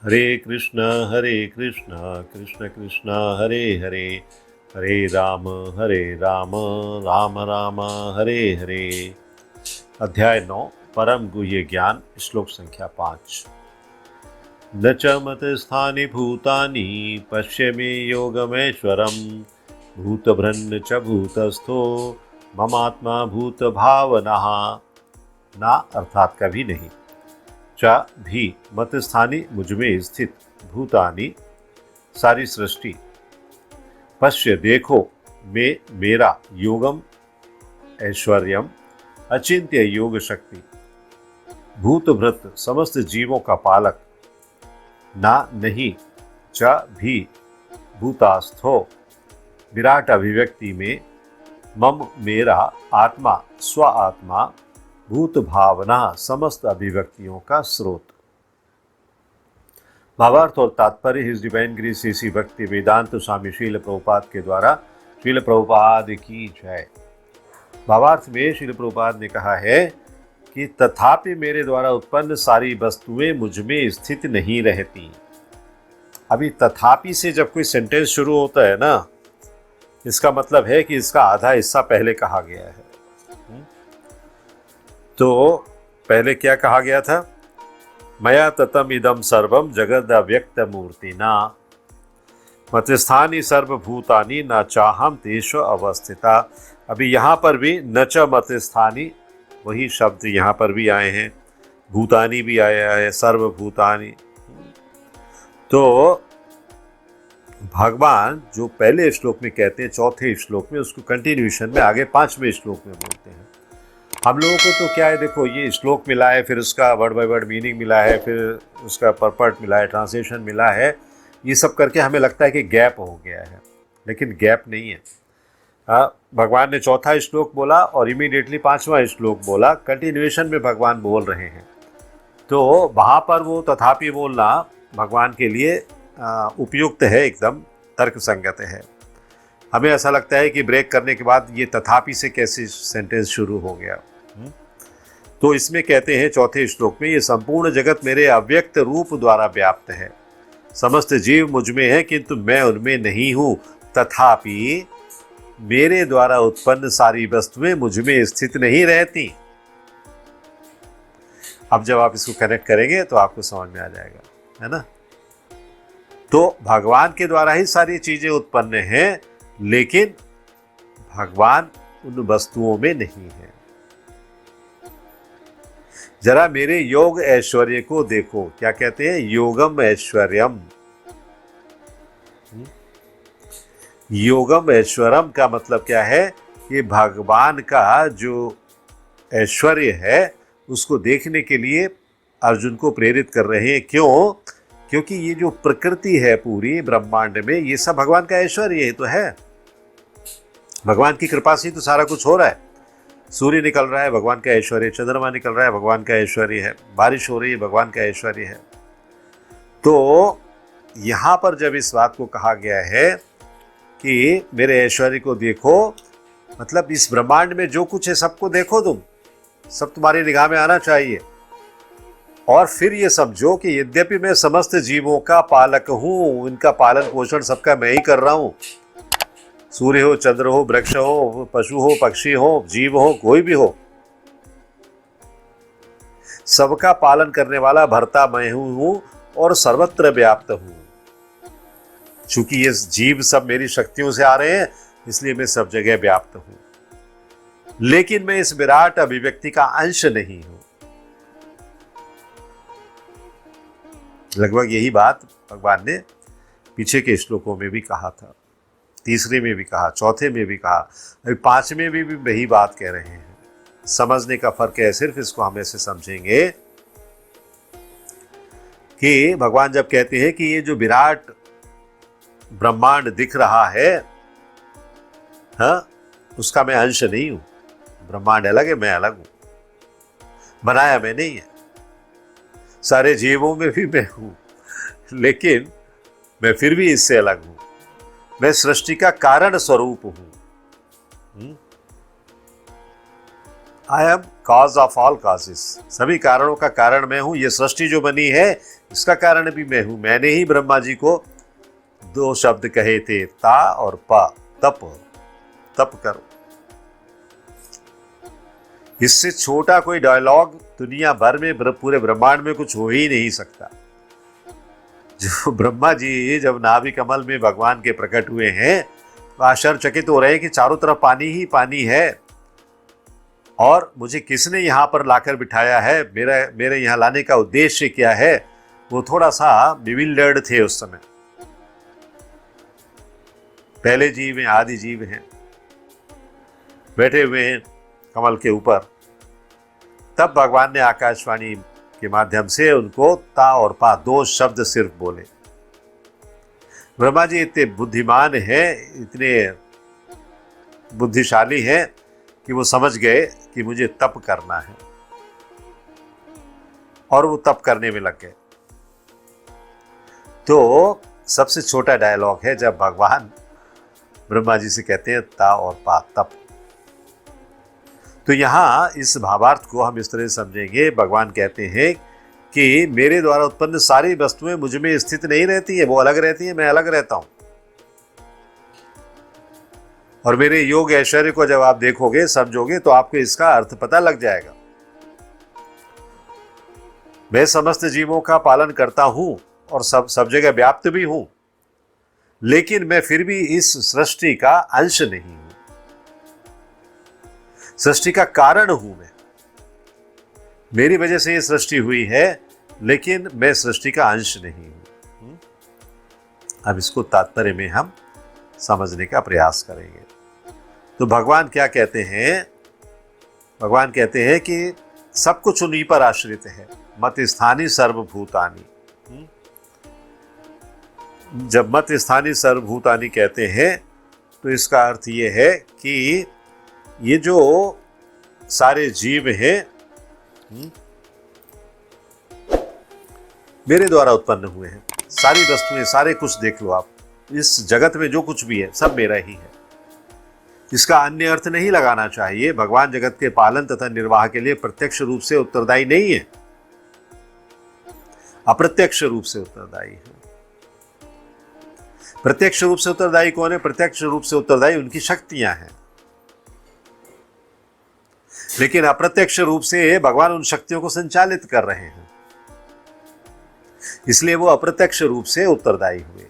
हरे कृष्ण कृष्ण कृष्ण हरे हरे, हरे राम राम राम हरे हरे। अध्याय 9 परम गुह्य ज्ञान, श्लोक संख्या 5। न च मतस्थानि भूतानि पश्य मे योगमेश्वरम्, भूतभृन्न च भूतस्थो ममात्मा भूत भावनः। ना अर्थात कभी नहीं, च भी मत स्थानी मुझमें स्थित, भूतानी सारी सृष्टि, पश्य देखो, में मेरा योगम ऐश्वर्यम अचिंत्य योग शक्ति, भूतभृत समस्त जीवों का पालक, ना नहीं, च भी भूतास्थो विराट अभिव्यक्ति में, मम मेरा आत्मा स्व आत्मा, भूत भावना समस्त अभिव्यक्तियों का स्रोत। भावार्थ और तात्पर्य हिज डिवाइन ग्रेस श्री भक्ति वेदांत स्वामी श्रील प्रभुपाद के द्वारा। श्रील प्रभुपाद की जय। भावार्थ में श्रील प्रभुपाद ने कहा है कि तथापि मेरे द्वारा उत्पन्न सारी वस्तुएं मुझमें स्थित नहीं रहती। अभी तथापि से जब कोई सेंटेंस शुरू होता है ना, इसका मतलब है कि इसका आधा हिस्सा पहले कहा गया है। तो पहले क्या कहा गया था? मया ततम इदम सर्वम जगद अव्यक्त मूर्तिना, मतस्थानी सर्वभूतानि न चाहम तेषु अवस्थिता। अभी यहाँ पर भी न च मतस्थानी, वही शब्द यहाँ पर भी आए हैं, भूतानी भी आया है, सर्वभूतानि। तो भगवान जो पहले श्लोक में कहते हैं, चौथे श्लोक में, उसको कंटिन्यूएशन में आगे 5वें श्लोक में बोलते हैं। हम लोगों को तो क्या है, देखो ये श्लोक मिला है, फिर उसका वर्ड बाय वर्ड मीनिंग मिला है, फिर उसका परपर्ट मिला है, ट्रांसलेशन मिला है, ये सब करके हमें लगता है कि गैप हो गया है, लेकिन गैप नहीं है। भगवान ने चौथा श्लोक बोला और इमीडिएटली 5वां श्लोक बोला, कंटिन्यूएशन में भगवान बोल रहे हैं। तो वहाँ पर वो तथापि बोलना भगवान के लिए उपयुक्त है, एकदम तर्क संगत है। हमें ऐसा लगता है कि ब्रेक करने के बाद ये तथापि से कैसे सेंटेंस शुरू हो गया। तो इसमें कहते हैं चौथे श्लोक में, ये संपूर्ण जगत मेरे अव्यक्त रूप द्वारा व्याप्त है, समस्त जीव मुझ में है किंतु मैं उनमें नहीं हूँ, तथापि मेरे द्वारा उत्पन्न सारी वस्तुएं मुझ में स्थित नहीं रहती। अब जब आप इसको कनेक्ट करेंगे तो आपको समझ में आ जाएगा, है ना। तो भगवान के द्वारा ही सारी चीजें उत्पन्न हैं, लेकिन भगवान उन वस्तुओं में नहीं है। जरा मेरे योग ऐश्वर्य को देखो, क्या कहते हैं? योगम ऐश्वर्यम। योगम ऐश्वर्यम का मतलब क्या है? कि भगवान का जो ऐश्वर्य है उसको देखने के लिए अर्जुन को प्रेरित कर रहे हैं। क्यों? क्योंकि ये जो प्रकृति है पूरी ब्रह्मांड में, ये सब भगवान का ऐश्वर्य ही तो है। भगवान की कृपा से तो सारा कुछ हो रहा है। सूर्य निकल रहा है, भगवान का ऐश्वर्य, चंद्रमा निकल रहा है, भगवान का ऐश्वर्य है, बारिश हो रही है, भगवान का ऐश्वर्य है। तो यहाँ पर जब इस बात को कहा गया है कि मेरे ऐश्वर्य को देखो, मतलब इस ब्रह्मांड में जो कुछ है सबको देखो, तुम सब तुम्हारी निगाह में आना चाहिए। और फिर ये समझो कि यद्यपि मैं समस्त जीवों का पालक हूँ, इनका पालन पोषण सबका मैं ही कर रहा हूँ। सूर्य हो, चंद्र हो, वृक्ष हो, पशु हो, पक्षी हो, जीव हो, कोई भी हो, सबका पालन करने वाला भर्ता मैं हूँ और सर्वत्र व्याप्त हूँ। चूंकि ये जीव सब मेरी शक्तियों से आ रहे हैं, इसलिए मैं सब जगह व्याप्त हूँ, लेकिन मैं इस विराट अभिव्यक्ति का अंश नहीं हूं। लगभग यही बात भगवान ने पीछे के श्लोकों में भी कहा था, तीसरे में भी कहा, चौथे में भी कहा, अभी 5वें में भी वही बात कह रहे हैं। समझने का फर्क है सिर्फ, इसको हम ऐसे समझेंगे कि भगवान जब कहते हैं कि ये जो विराट ब्रह्मांड दिख रहा है, हाँ, उसका मैं अंश नहीं हूं। ब्रह्मांड अलग है, मैं अलग हूं, बनाया मैं नहीं है। सारे जीवों में भी मैं हूं, लेकिन मैं फिर भी इससे अलग हूं। मैं सृष्टि का कारण स्वरूप हूं। I am cause of all causes, सभी कारणों का कारण मैं हूं। ये सृष्टि जो बनी है इसका कारण भी मैं हूं। मैंने ही ब्रह्मा जी को दो शब्द कहे थे, ता और पा, तप, तप करो। इससे छोटा कोई डायलॉग दुनिया भर में, पूरे ब्रह्मांड में कुछ हो ही नहीं सकता। जो ब्रह्मा जी जब नाभि कमल में भगवान के प्रकट हुए हैं तो आश्चर्यचकित हो रहे हैं कि चारों तरफ पानी ही पानी है, और मुझे किसने यहाँ पर लाकर बिठाया है, मेरे यहाँ लाने का उद्देश्य क्या है। वो थोड़ा सा बिविल्डर्ड थे उस समय। पहले जीव हैं, आदि जीव हैं, बैठे हुए हैं कमल के ऊपर। तब भगवान ने आकाशवाणी के माध्यम से उनको ता और पा, दो शब्द सिर्फ बोले। ब्रह्मा जी इतने बुद्धिमान हैं, इतने बुद्धिशाली हैं कि वो समझ गए कि मुझे तप करना है, और वो तप करने में लग गए। तो सबसे छोटा डायलॉग है जब भगवान ब्रह्मा जी से कहते हैं ता और पा, तप। तो यहां इस भावार्थ को हम इस तरह समझेंगे, भगवान कहते हैं कि मेरे द्वारा उत्पन्न सारी वस्तुएं मुझ में स्थित नहीं रहती है, वो अलग रहती है, मैं अलग रहता हूं। और मेरे योग ऐश्वर्य को जब आप देखोगे, समझोगे, तो आपको इसका अर्थ पता लग जाएगा। मैं समस्त जीवों का पालन करता हूं और सब जगह व्याप्त भी हूं, लेकिन मैं फिर भी इस सृष्टि का अंश नहीं हूं। सृष्टि का कारण हूं मैं, मेरी वजह से ये सृष्टि हुई है, लेकिन मैं सृष्टि का अंश नहीं हूं। अब इसको तात्पर्य में हम समझने का प्रयास करेंगे। तो भगवान क्या कहते हैं? भगवान कहते हैं कि सब कुछ उन्हीं पर आश्रित है। मत स्थानी सर्वभूतानि। जब मत स्थानी सर्वभूतानि कहते हैं तो इसका अर्थ ये है कि ये जो सारे जीव हैं मेरे द्वारा उत्पन्न हुए हैं। सारी वस्तुएं, सारे कुछ देख लो आप, इस जगत में जो कुछ भी है सब मेरा ही है। इसका अन्य अर्थ नहीं लगाना चाहिए। भगवान जगत के पालन तथा निर्वाह के लिए प्रत्यक्ष रूप से उत्तरदायी नहीं है, अप्रत्यक्ष रूप से उत्तरदायी है। प्रत्यक्ष रूप से उत्तरदायी कौन है? प्रत्यक्ष रूप से उत्तरदायी उनकी शक्तियां हैं, लेकिन अप्रत्यक्ष रूप से भगवान उन शक्तियों को संचालित कर रहे हैं, इसलिए वो अप्रत्यक्ष रूप से उत्तरदायी हुए।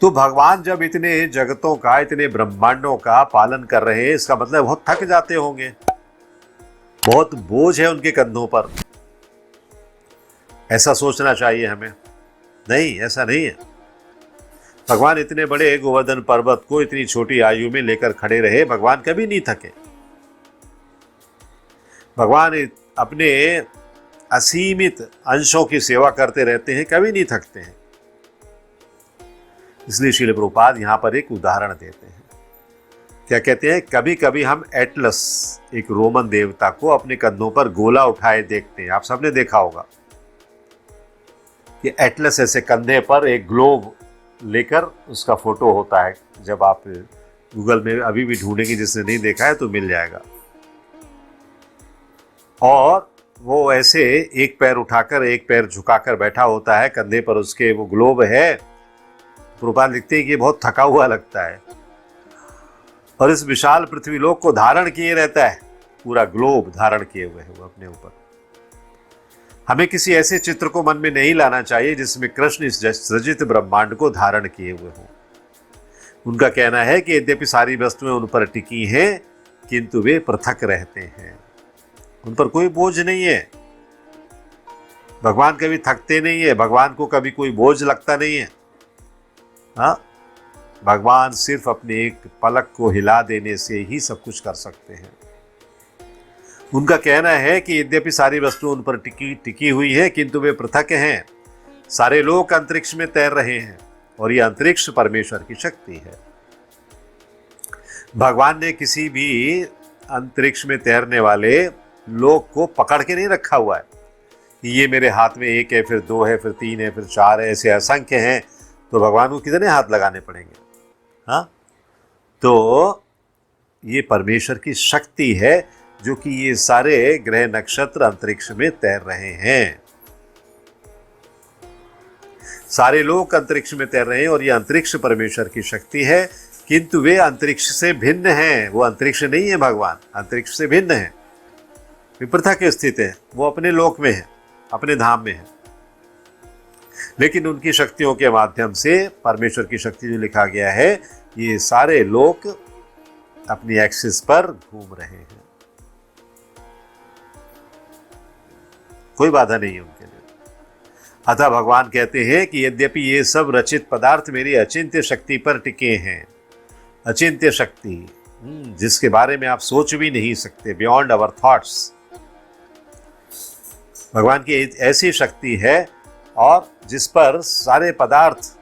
तो भगवान जब इतने जगतों का, इतने ब्रह्मांडों का पालन कर रहे हैं, इसका मतलब बहुत थक जाते होंगे, बहुत बोझ है उनके कंधों पर। ऐसा सोचना चाहिए हमें? नहीं, ऐसा नहीं है। भगवान इतने बड़े गोवर्धन पर्वत को इतनी छोटी आयु में लेकर खड़े रहे, भगवान कभी नहीं थके। भगवान अपने असीमित अंशों की सेवा करते रहते हैं, कभी नहीं थकते हैं। इसलिए श्रील प्रभुपाद यहां पर एक उदाहरण देते हैं। क्या कहते हैं? कभी कभी हम एटलस, एक रोमन देवता को अपने कंधों पर गोला उठाए देखते हैं। आप सबने देखा होगा कि एटलस ऐसे कंधे पर एक ग्लोब लेकर उसका फोटो होता है। जब आप गूगल में अभी भी ढूंढेंगे, जिसने नहीं देखा है तो मिल जाएगा। और वो ऐसे एक पैर उठाकर एक पैर झुकाकर बैठा होता है, कंधे पर उसके वो ग्लोब है। प्रभुपाद लिखते हैं कि बहुत थका हुआ लगता है, और इस विशाल पृथ्वीलोक को धारण किए रहता है, पूरा ग्लोब धारण किए हुए है वो अपने ऊपर। हमें किसी ऐसे चित्र को मन में नहीं लाना चाहिए जिसमें कृष्ण इस सृजित ब्रह्मांड को धारण किए हुए हों। उनका कहना है कि यद्यपि सारी वस्तुएं उन पर टिकी हैं, किंतु वे पृथक रहते हैं, उन पर कोई बोझ नहीं है। भगवान कभी थकते नहीं है, भगवान को कभी कोई बोझ लगता नहीं है। हाँ, भगवान सिर्फ अपने एक पलक को हिला देने से ही सब कुछ कर सकते हैं। उनका कहना है कि यद्यपि सारी वस्तु उन पर टिकी हुई है, किंतु वे पृथक हैं। सारे लोग अंतरिक्ष में तैर रहे हैं, और यह अंतरिक्ष परमेश्वर की शक्ति है। भगवान ने किसी भी अंतरिक्ष में तैरने वाले लोग को पकड़ के नहीं रखा हुआ है कि ये मेरे हाथ में एक है, फिर दो है, फिर तीन है, फिर चार है, ऐसे असंख्य हैं, तो भगवान को कितने हाथ लगाने पड़ेंगे? हाँ, तो ये परमेश्वर की शक्ति है जो कि ये सारे ग्रह नक्षत्र अंतरिक्ष में तैर रहे हैं। सारे लोग अंतरिक्ष में तैर रहे हैं और ये अंतरिक्ष परमेश्वर की शक्ति है, किंतु वे अंतरिक्ष से भिन्न हैं। वो अंतरिक्ष नहीं है, भगवान अंतरिक्ष से भिन्न है, वे पृथक स्थित है। वो अपने लोक में है, अपने धाम में है, लेकिन उनकी शक्तियों के माध्यम से परमेश्वर की शक्ति जो लिखा गया है, ये सारे लोग अपनी एक्सिस पर घूम रहे हैं। कोई बाधा नहीं है उनके लिए। अतः भगवान कहते हैं कि यद्यपि ये सब रचित पदार्थ मेरी अचिंत्य शक्ति पर टिके हैं। अचिंत्य शक्ति जिसके बारे में आप सोच भी नहीं सकते, बियॉन्ड आवर थॉट्स। भगवान की ऐसी शक्ति है और जिस पर सारे पदार्थ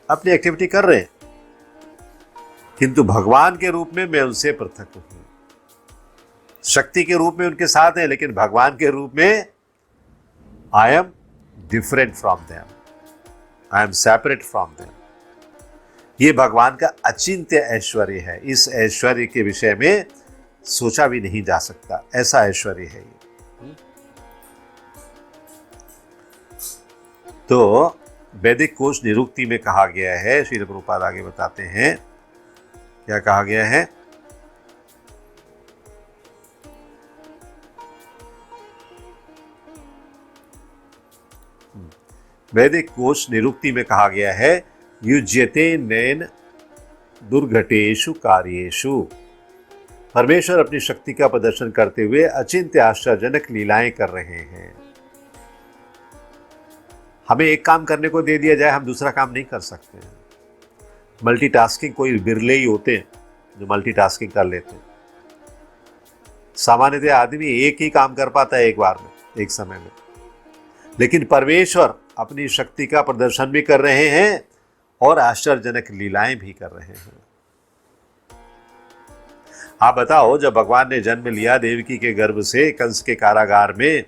अपनी एक्टिविटी कर रहे हैं, किंतु भगवान के रूप में मैं उनसे पृथक हूं। शक्ति के रूप में उनके साथ है, लेकिन भगवान के रूप में I am different from them, I am separate from them. ये भगवान का अचिंत्य ऐश्वर्य है। इस ऐश्वर्य के विषय में सोचा भी नहीं जा सकता, ऐसा ऐश्वर्य है ये। तो वैदिक कोश निरुक्ति में कहा गया है, श्रील प्रभुपाद आगे बताते हैं क्या कहा गया है। वैदिक कोश निरुक्ति में कहा गया है, युज्यते नैन दुर्घटेषु कार्येषु। परमेश्वर अपनी शक्ति का प्रदर्शन करते हुए अचिंत्य आश्चर्यजनक लीलाएं कर रहे हैं। हमें एक काम करने को दे दिया जाए, हम दूसरा काम नहीं कर सकते हैं। मल्टीटास्किंग कोई बिरले ही होते हैं जो मल्टीटास्किंग कर लेते हैं। सामान्यतः आदमी एक ही काम कर पाता है एक बार में, एक समय में, लेकिन परमेश्वर अपनी शक्ति का प्रदर्शन भी कर रहे हैं और आश्चर्यजनक लीलाएं भी कर रहे हैं। आप बताओ, जब भगवान ने जन्म लिया देवकी के गर्भ से कंस के कारागार में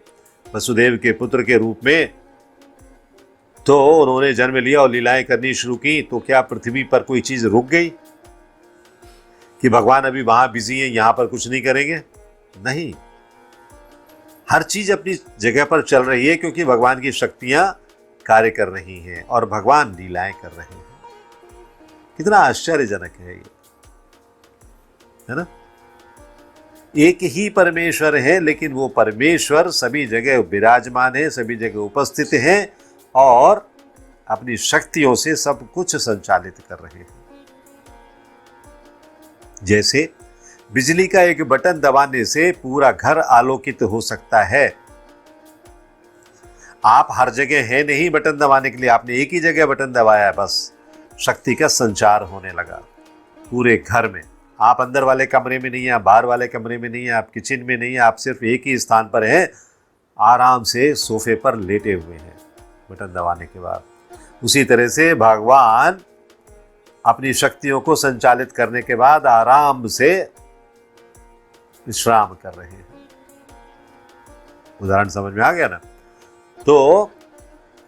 वसुदेव के पुत्र के रूप में, तो उन्होंने जन्म लिया और लीलाएं करनी शुरू की, तो क्या पृथ्वी पर कोई चीज रुक गई कि भगवान अभी वहां बिजी है, यहां पर कुछ नहीं करेंगे? नहीं, हर चीज अपनी जगह पर चल रही है, क्योंकि भगवान की शक्तियां कार्य कर रही हैं और भगवान लीलाएं कर रहे हैं। कितना आश्चर्यजनक है ये, है ना? एक ही परमेश्वर है, लेकिन वो परमेश्वर सभी जगह विराजमान है, सभी जगह उपस्थित है और अपनी शक्तियों से सब कुछ संचालित कर रहे हैं। जैसे बिजली का एक बटन दबाने से पूरा घर आलोकित हो सकता है। आप हर जगह है नहीं बटन दबाने के लिए, आपने एक ही जगह बटन दबाया है, बस शक्ति का संचार होने लगा पूरे घर में। आप अंदर वाले कमरे में नहीं है, आप बाहर वाले कमरे में नहीं है, आप किचन में नहीं है, आप सिर्फ एक ही स्थान पर हैं, आराम से सोफे पर लेटे हुए हैं बटन दबाने के बाद। उसी तरह से भगवान अपनी शक्तियों को संचालित करने के बाद आराम से विश्राम कर रहे हैं। उदाहरण समझ में आ गया ना? तो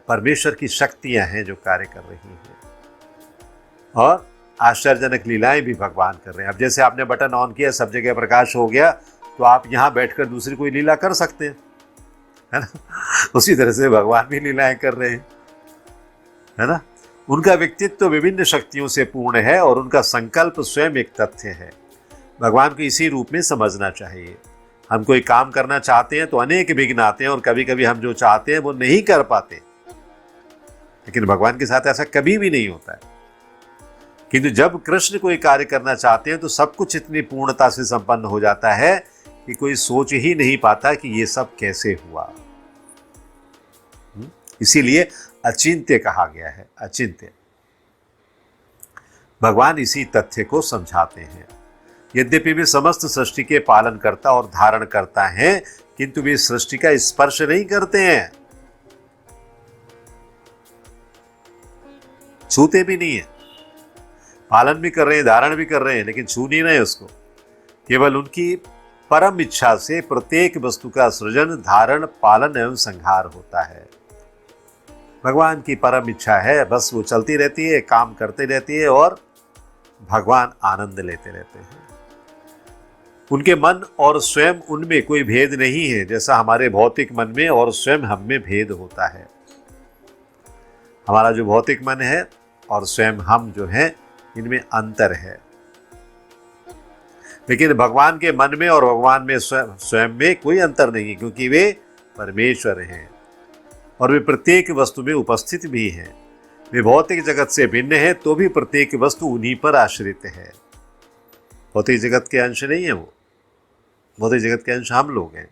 परमेश्वर की शक्तियां हैं जो कार्य कर रही हैं और आश्चर्यजनक लीलाएं भी भगवान कर रहे हैं। अब जैसे आपने बटन ऑन किया, सब जगह प्रकाश हो गया, तो आप यहां बैठकर दूसरी कोई लीला कर सकते हैं, है ना? उसी तरह से भगवान भी लीलाएं कर रहे हैं, है ना? उनका व्यक्तित्व तो विभिन्न शक्तियों से पूर्ण है और उनका संकल्प स्वयं एक तथ्य है। भगवान को इसी रूप में समझना चाहिए। हम कोई काम करना चाहते हैं तो अनेक विघ्न आते हैं और कभी कभी हम जो चाहते हैं वो नहीं कर पाते, लेकिन भगवान के साथ ऐसा कभी भी नहीं होता है। किंतु जब कृष्ण कोई कार्य करना चाहते हैं तो सब कुछ इतनी पूर्णता से संपन्न हो जाता है कि कोई सोच ही नहीं पाता कि ये सब कैसे हुआ। इसीलिए अचिंत्य कहा गया है, अचिंत्य। भगवान इसी तथ्य को समझाते हैं। यद्यपि वे समस्त सृष्टि के पालन करता और धारण करता है, किंतु वे सृष्टि का स्पर्श नहीं करते हैं, छूते भी नहीं है। पालन भी कर रहे हैं, धारण भी कर रहे हैं, लेकिन छू नहीं रहे उसको। केवल उनकी परम इच्छा से प्रत्येक वस्तु का सृजन, धारण, पालन एवं संहार होता है। भगवान की परम इच्छा है, बस वो चलती रहती है, काम करते रहती है और भगवान आनंद लेते रहते हैं। उनके मन और स्वयं उनमें कोई भेद नहीं है, जैसा हमारे भौतिक मन में और स्वयं हम में भेद होता है। हमारा जो भौतिक मन है और स्वयं हम जो है, इनमें अंतर है। लेकिन भगवान के मन में और भगवान में स्वयं में कोई अंतर नहीं है, क्योंकि वे परमेश्वर हैं और वे प्रत्येक वस्तु में उपस्थित भी हैं। वे भौतिक जगत से भिन्न है तो भी प्रत्येक वस्तु उन्हीं पर आश्रित है। भौतिक जगत के अंश नहीं है वो, भौतिक जगत के अंश हम लोग हैं।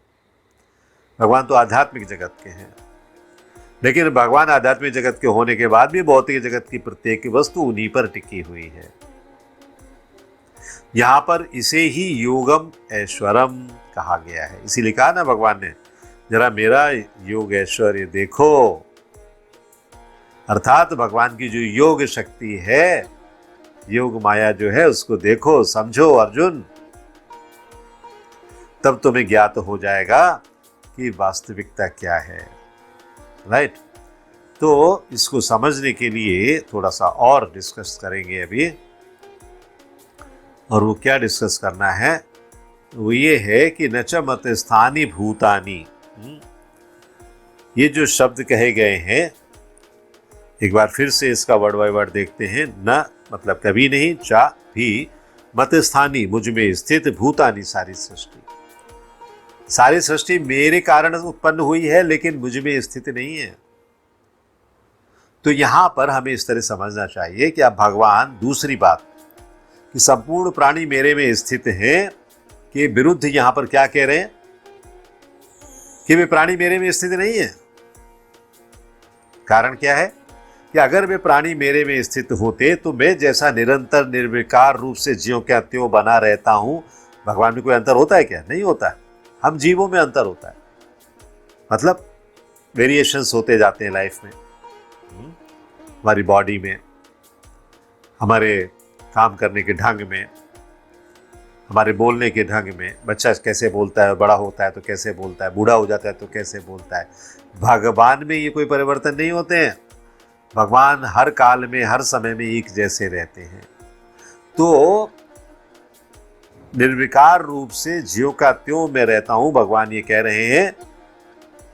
भगवान तो आध्यात्मिक जगत के हैं, लेकिन भगवान आध्यात्मिक जगत के होने के बाद भी भौतिक जगत की प्रत्येक वस्तु उन्हीं पर टिकी हुई है। यहां पर इसे ही योगम ऐश्वरम कहा गया है। इसीलिए कहा ना भगवान ने, जरा मेरा योग ऐश्वर्य देखो। अर्थात भगवान की जो योग शक्ति है, योग माया जो है, उसको देखो, समझो अर्जुन। तब तुम्हें ज्ञात हो जाएगा कि वास्तविकता क्या है। राइट? तो इसको समझने के लिए थोड़ा सा और डिस्कस करेंगे अभी। और वो क्या डिस्कस करना है, वो ये है कि नच मत स्थानी भूतानी। ये जो शब्द कहे गए हैं, एक बार फिर से इसका वर्ड बाय वर्ड देखते हैं। न मतलब कभी नहीं, चा भी, मत स्थानी मुझ में स्थित, भूतानी सारी सृष्टि। सारी सृष्टि मेरे कारण उत्पन्न हुई है, लेकिन मुझ में स्थित नहीं है। तो यहां पर हमें इस तरह समझना चाहिए कि अब भगवान, दूसरी बात कि संपूर्ण प्राणी मेरे में स्थित हैं के विरुद्ध यहां पर क्या कह रहे हैं कि वे प्राणी मेरे में स्थित नहीं है। कारण क्या है कि अगर वे प्राणी मेरे में स्थित होते तो मैं जैसा निरंतर निर्विकार रूप से ज्यों क्या त्यों बना रहता हूं, भगवान में कोई अंतर होता है क्या? नहीं होता है। हम जीवों में अंतर होता है, मतलब वेरिएशंस होते जाते हैं लाइफ में, हमारी बॉडी में, हमारे काम करने के ढंग में, हमारे बोलने के ढंग में। बच्चा कैसे बोलता है, बड़ा होता है तो कैसे बोलता है, बूढ़ा हो जाता है तो कैसे बोलता है। भगवान में ये कोई परिवर्तन नहीं होते हैं। भगवान हर काल में, हर समय में एक जैसे रहते हैं। तो निर्विकार रूप से ज्यों का त्यों मैं रहता हूं, भगवान ये कह रहे हैं।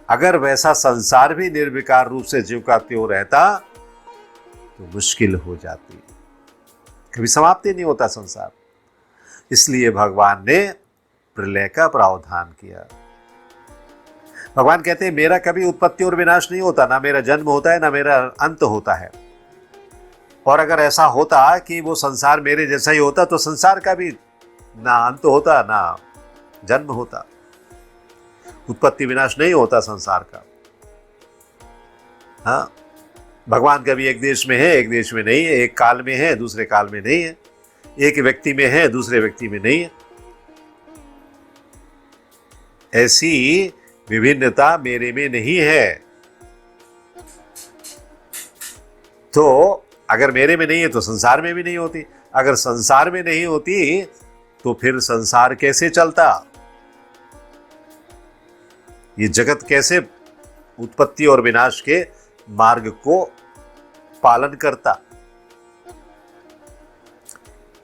अगर वैसा संसार भी निर्विकार रूप से ज्यों का त्यों रहता तो मुश्किल हो जाती, कभी समाप्ति नहीं होता संसार। इसलिए भगवान ने प्रलय का प्रावधान किया। भगवान कहते हैं मेरा कभी उत्पत्ति और विनाश नहीं होता, ना मेरा जन्म होता है, ना मेरा अंत होता है। और अगर ऐसा होता कि वो संसार मेरे जैसा ही होता तो संसार का भी ना अंत होता, ना जन्म होता। उत्पत्ति विनाश नहीं होता संसार का। हाँ, भगवान कभी एक देश में है, एक देश में नहीं है, एक काल में है, दूसरे काल में नहीं है, एक व्यक्ति में है, दूसरे व्यक्ति में नहीं है। ऐसी विभिन्नता मेरे में नहीं है। तो अगर मेरे में नहीं है तो संसार में भी नहीं होती। अगर संसार में नहीं होती तो फिर संसार कैसे चलता? ये जगत कैसे उत्पत्ति और विनाश के मार्ग को पालन करता?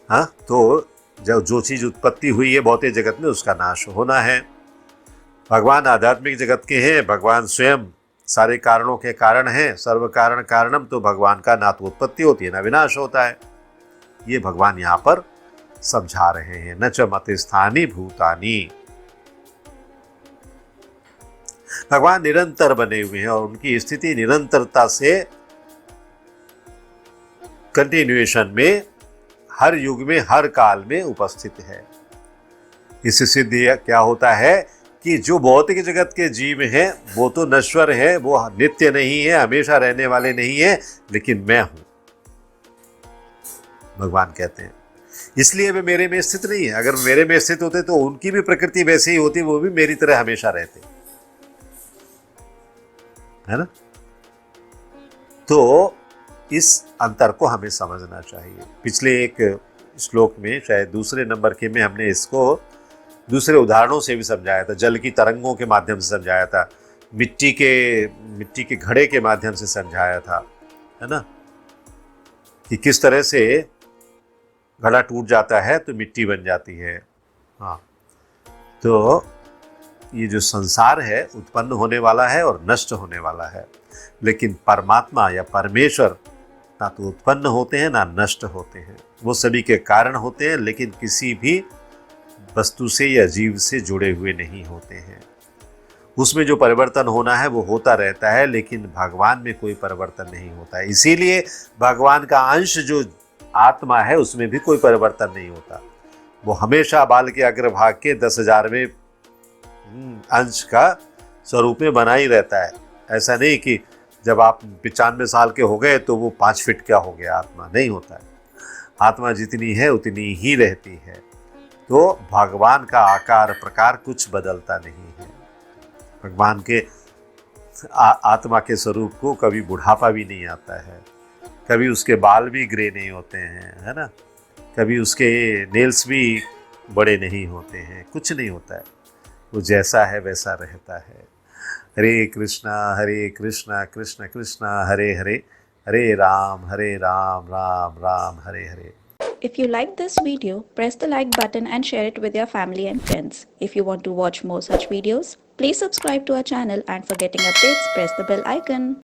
हाँ, तो जो चीज उत्पत्ति हुई है भौतिक जगत में, उसका नाश होना है। भगवान आध्यात्मिक जगत के हैं, भगवान स्वयं सारे कारणों के कारण हैं। सर्व कारण कारणम, तो भगवान का ना तो उत्पत्ति होती है ना विनाश होता है। ये भगवान यहाँ पर समझा रहे हैं। न च मत स्थानी भूतानी। भगवान निरंतर बने हुए हैं और उनकी स्थिति निरंतरता से, कंटिन्यूएशन में, हर युग में, हर काल में उपस्थित है। इससे सिद्ध क्या होता है कि जो भौतिक जगत के जीव हैं वो तो नश्वर है, वो नित्य नहीं है, हमेशा रहने वाले नहीं है, लेकिन मैं हूं, भगवान कहते हैं। इसलिए वे मेरे में स्थित नहीं है। अगर मेरे में स्थित होते तो उनकी भी प्रकृति वैसे ही होती, वो भी मेरी तरह हमेशा रहते, है ना। तो इस अंतर को हमें समझना चाहिए। पिछले एक श्लोक में, शायद दूसरे नंबर के में, हमने इसको दूसरे उदाहरणों से भी समझाया था। जल की तरंगों के माध्यम से समझाया था, मिट्टी के घड़े के माध्यम से समझाया था, है ना, कि किस तरह से घड़ा टूट जाता है तो मिट्टी बन जाती है। हाँ, तो ये जो संसार है उत्पन्न होने वाला है और नष्ट होने वाला है, लेकिन परमात्मा या परमेश्वर ना तो उत्पन्न होते हैं ना नष्ट होते हैं। वो सभी के कारण होते हैं, लेकिन किसी भी वस्तु से या जीव से जुड़े हुए नहीं होते हैं। उसमें जो परिवर्तन होना है वो होता रहता है, लेकिन भगवान में कोई परिवर्तन नहीं होता है। इसीलिए भगवान का अंश जो आत्मा है उसमें भी कोई परिवर्तन नहीं होता। वो हमेशा बाल के अग्रभाग के 10,000वें अंश का स्वरूप में बना ही रहता है। ऐसा नहीं कि जब आप 95 साल के हो गए तो वो 5 फीट का हो गया, आत्मा नहीं होता है। आत्मा जितनी है उतनी ही रहती है। तो भगवान का आकार प्रकार कुछ बदलता नहीं है। भगवान के आत्मा के स्वरूप को कभी बुढ़ापा भी नहीं आता है, कभी उसके बाल भी ग्रे नहीं होते हैं, है ना, कभी उसके नेल्स भी बड़े नहीं होते हैं, कुछ नहीं होता है। वो जैसा है वैसा रहता है। हरे कृष्णा कृष्ण कृष्ण हरे हरे, हरे Ram Ram Ram Hare Hare. If you like this video, press the like button and share it with your family and friends. If you want to watch more such videos, please subscribe to our channel, and for getting updates, press the bell icon.